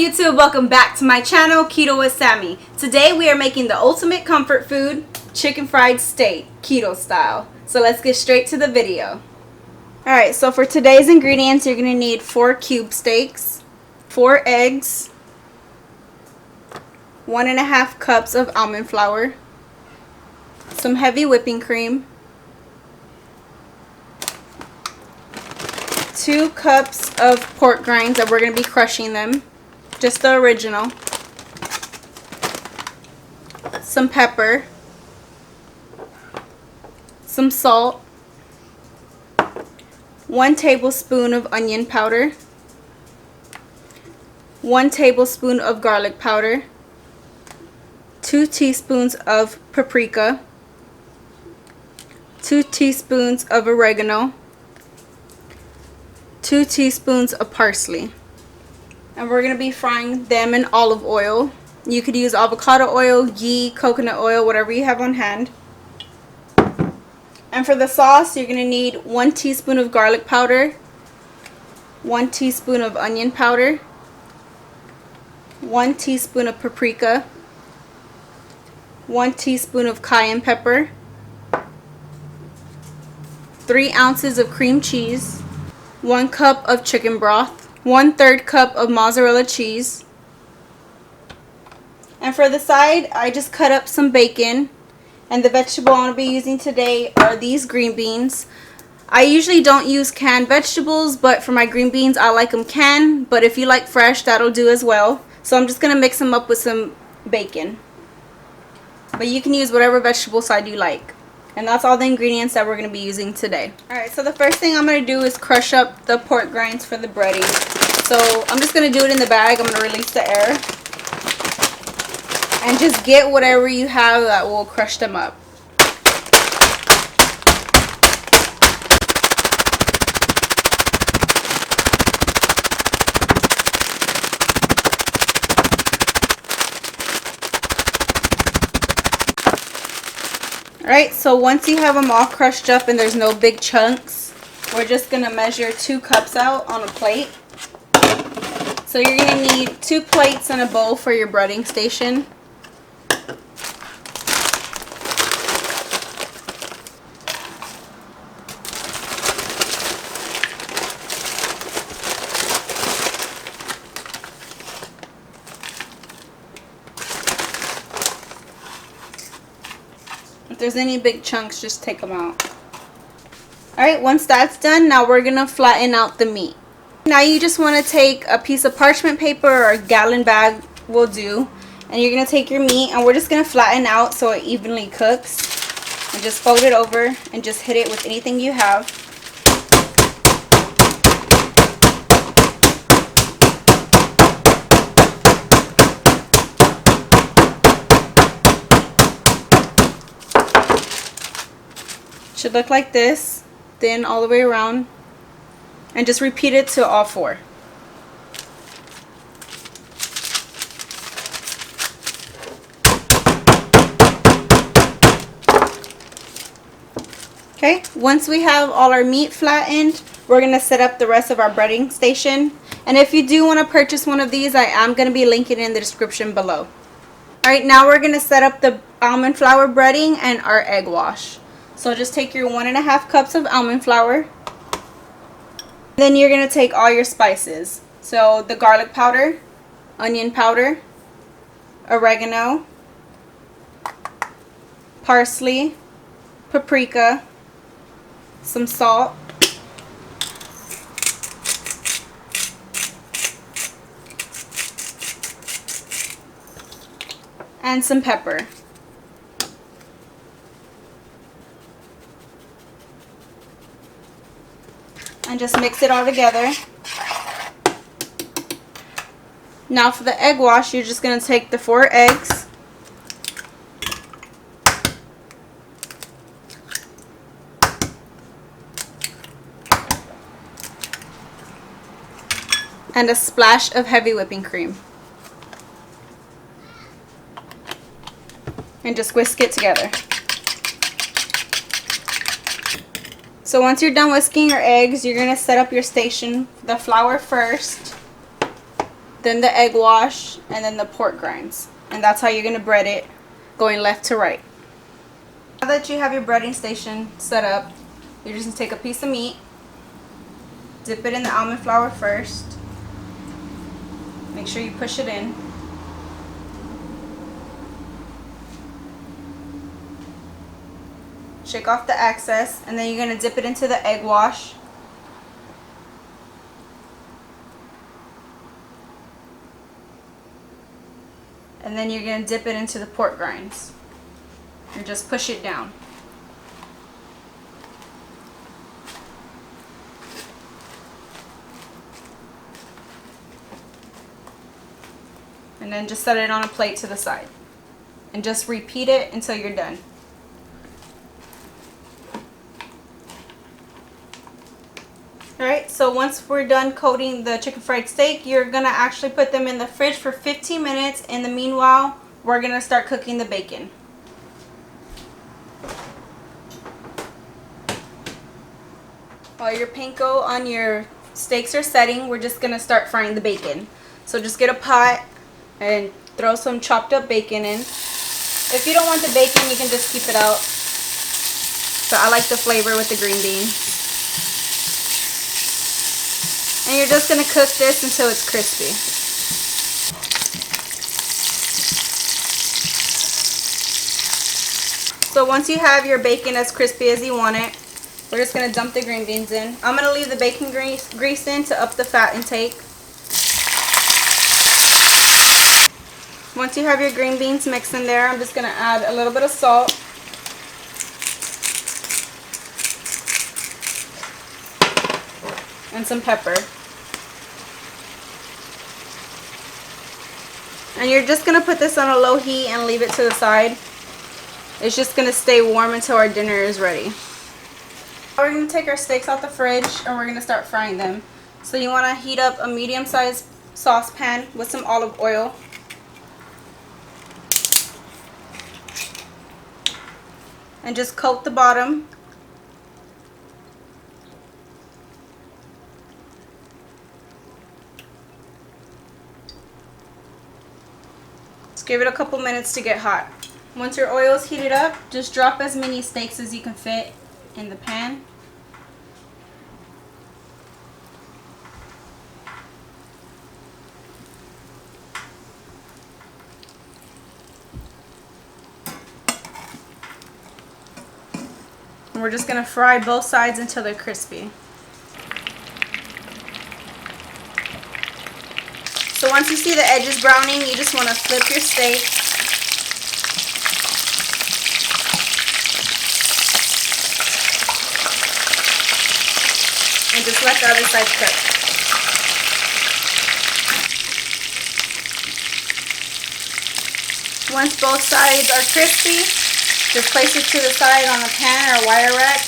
YouTube? Welcome back to my channel, Keto with Sammy. Today we are making the ultimate comfort food, chicken fried steak, keto style. So let's get straight to the video. Alright, so for today's ingredients, you're going to need 4 cube steaks, 4 eggs, 1.5 cups of almond flour, some heavy whipping cream, 2 cups of pork grinds that we're going to be crushing them, just the original, some pepper, some salt, 1 tablespoon of onion powder, 1 tablespoon of garlic powder, 2 teaspoons of paprika, 2 teaspoons of oregano, 2 teaspoons of parsley. And we're going to be frying them in olive oil. You could use avocado oil, ghee, coconut oil, whatever you have on hand. And for the sauce, you're going to need 1 teaspoon of garlic powder, 1 teaspoon of onion powder, 1 teaspoon of paprika, 1 teaspoon of cayenne pepper, 3 ounces of cream cheese, 1 cup of chicken broth, 1/3 cup of mozzarella cheese. And for the side, I just cut up some bacon. And the vegetable I'm going to be using today are these green beans. I usually don't use canned vegetables, but for my green beans, I like them canned. But if you like fresh, that'll do as well. So I'm just going to mix them up with some bacon. But you can use whatever vegetable side you like. And that's all the ingredients that we're going to be using today. Alright, so the first thing I'm going to do is crush up the pork grinds for the breading. So I'm just going to do it in the bag. I'm going to release the air. And just get whatever you have that will crush them up. Alright, so once you have them all crushed up and there's no big chunks, we're just going to measure 2 cups out on a plate. So you're going to need 2 plates and a bowl for your breading station. If there's any big chunks, just take them out. Alright, once that's done, now we're going to flatten out the meat. Now you just want to take a piece of parchment paper or a gallon bag will do. And you're going to take your meat and we're just going to flatten out so it evenly cooks. And just fold it over and just hit it with anything you have. Should look like this, thin all the way around, and just repeat it to all 4. Okay, once we have all our meat flattened, we're going to set up the rest of our breading station. And if you do want to purchase one of these, I am going to be linking it in the description below. Alright, now we're going to set up the almond flour breading and our egg wash. So just take your 1.5 cups of almond flour. Then you're going to take all your spices. So the garlic powder, onion powder, oregano, parsley, paprika, some salt, and some pepper. And just mix it all together. Now for the egg wash, you're just going to take the 4 eggs, and a splash of heavy whipping cream, and just whisk it together. So once you're done whisking your eggs, you're going to set up your station. The flour first. then the egg wash, and then the pork grinds. And that's how you're going to bread it, going left to right. Now that you have your breading station set up, you're just going to take a piece of meat, dip it in the almond flour first. Make sure you push it in. Shake off the excess, and then you're going to dip it into the egg wash. And then you're going to dip it into the pork grinds. And just push it down. And then just set it on a plate to the side. And just repeat it until you're done. Alright, so once we're done coating the chicken fried steak, you're going to actually put them in the fridge for 15 minutes. In the meanwhile, we're going to start cooking the bacon. While your panko on your steaks are setting, we're just going to start frying the bacon. So just get a pot and throw some chopped up bacon in. If you don't want the bacon, you can just keep it out. So I like the flavor with the green beans. And you're just going to cook this until it's crispy. So once you have your bacon as crispy as you want it, we're just going to dump the green beans in. I'm going to leave the bacon grease in to up the fat intake. Once you have your green beans mixed in there, I'm just going to add a little bit of salt. And some pepper. And you're just going to put this on a low heat and leave it to the side. It's just going to stay warm until our dinner is ready. We're going to take our steaks out the fridge and we're going to start frying them. So you want to heat up a medium-sized saucepan with some olive oil. And just coat the bottom. Just give it a couple minutes to get hot. Once your oil is heated up, just drop as many steaks as you can fit in the pan. And we're just going to fry both sides until they're crispy. So once you see the edges browning, you just want to flip your steak. And just let the other side cook. Once both sides are crispy, just place it to the side on a pan or wire rack.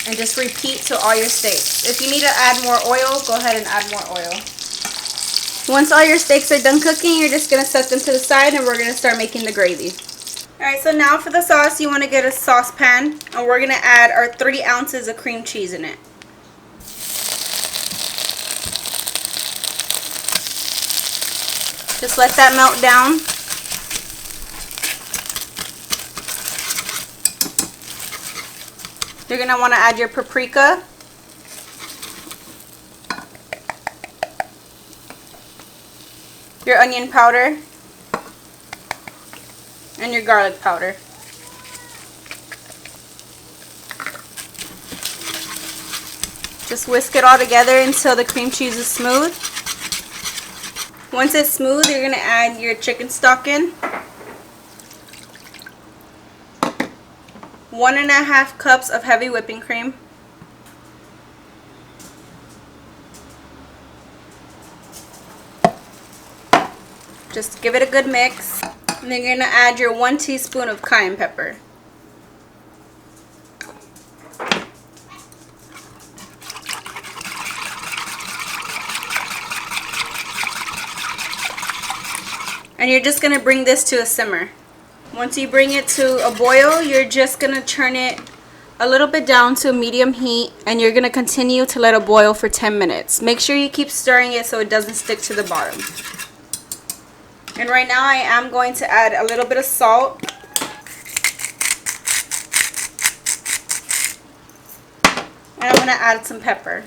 And just repeat to all your steaks. If you need to add more oil, go ahead and add more oil. Once all your steaks are done cooking, you're just going to set them to the side and we're going to start making the gravy. Alright, so now for the sauce, you want to get a saucepan and we're going to add our 3 ounces of cream cheese in it. Just let that melt down. You're going to want to add your paprika. Your onion powder. And your garlic powder. Just whisk it all together until the cream cheese is smooth. Once it's smooth, you're going to add your chicken stock in. 1½ cups of heavy whipping cream. Just give it a good mix. And then you're going to add your 1 teaspoon of cayenne pepper. And you're just going to bring this to a simmer. Once you bring it to a boil, you're just going to turn it a little bit down to medium heat, and you're going to continue to let it boil for 10 minutes. Make sure you keep stirring it so it doesn't stick to the bottom. And right now I am going to add a little bit of salt. And I'm going to add some pepper.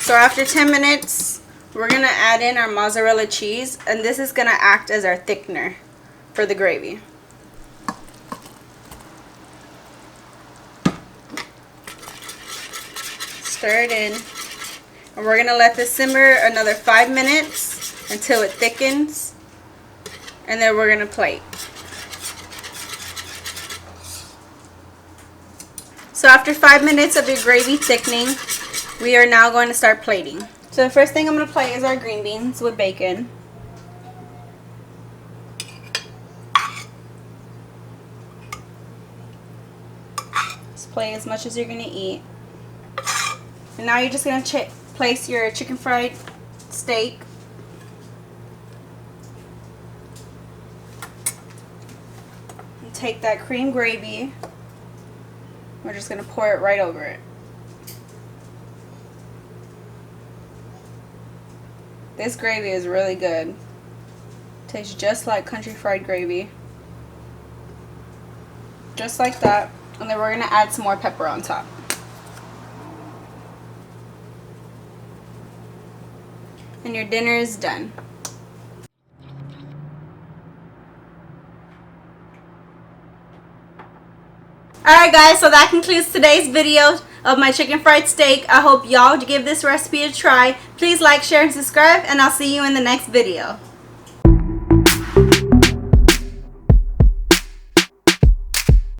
So after 10 minutes, we're going to add in our mozzarella cheese, and this is going to act as our thickener for the gravy. Stir it in, and we're going to let this simmer another 5 minutes until it thickens, and then we're going to plate. So after 5 minutes of your gravy thickening, we are now going to start plating. So the first thing I'm going to plate is our green beans with bacon. Just plate as much as you're going to eat. And now you're just going to place your chicken fried steak. And take that cream gravy. We're just going to pour it right over it. This gravy is really good. Tastes just like country fried gravy. Just like that. And then we're going to add some more pepper on top. And your dinner is done. Alright guys, so that concludes today's video of my chicken fried steak. I hope y'all give this recipe a try. Please like, share, and subscribe, and I'll see you in the next video.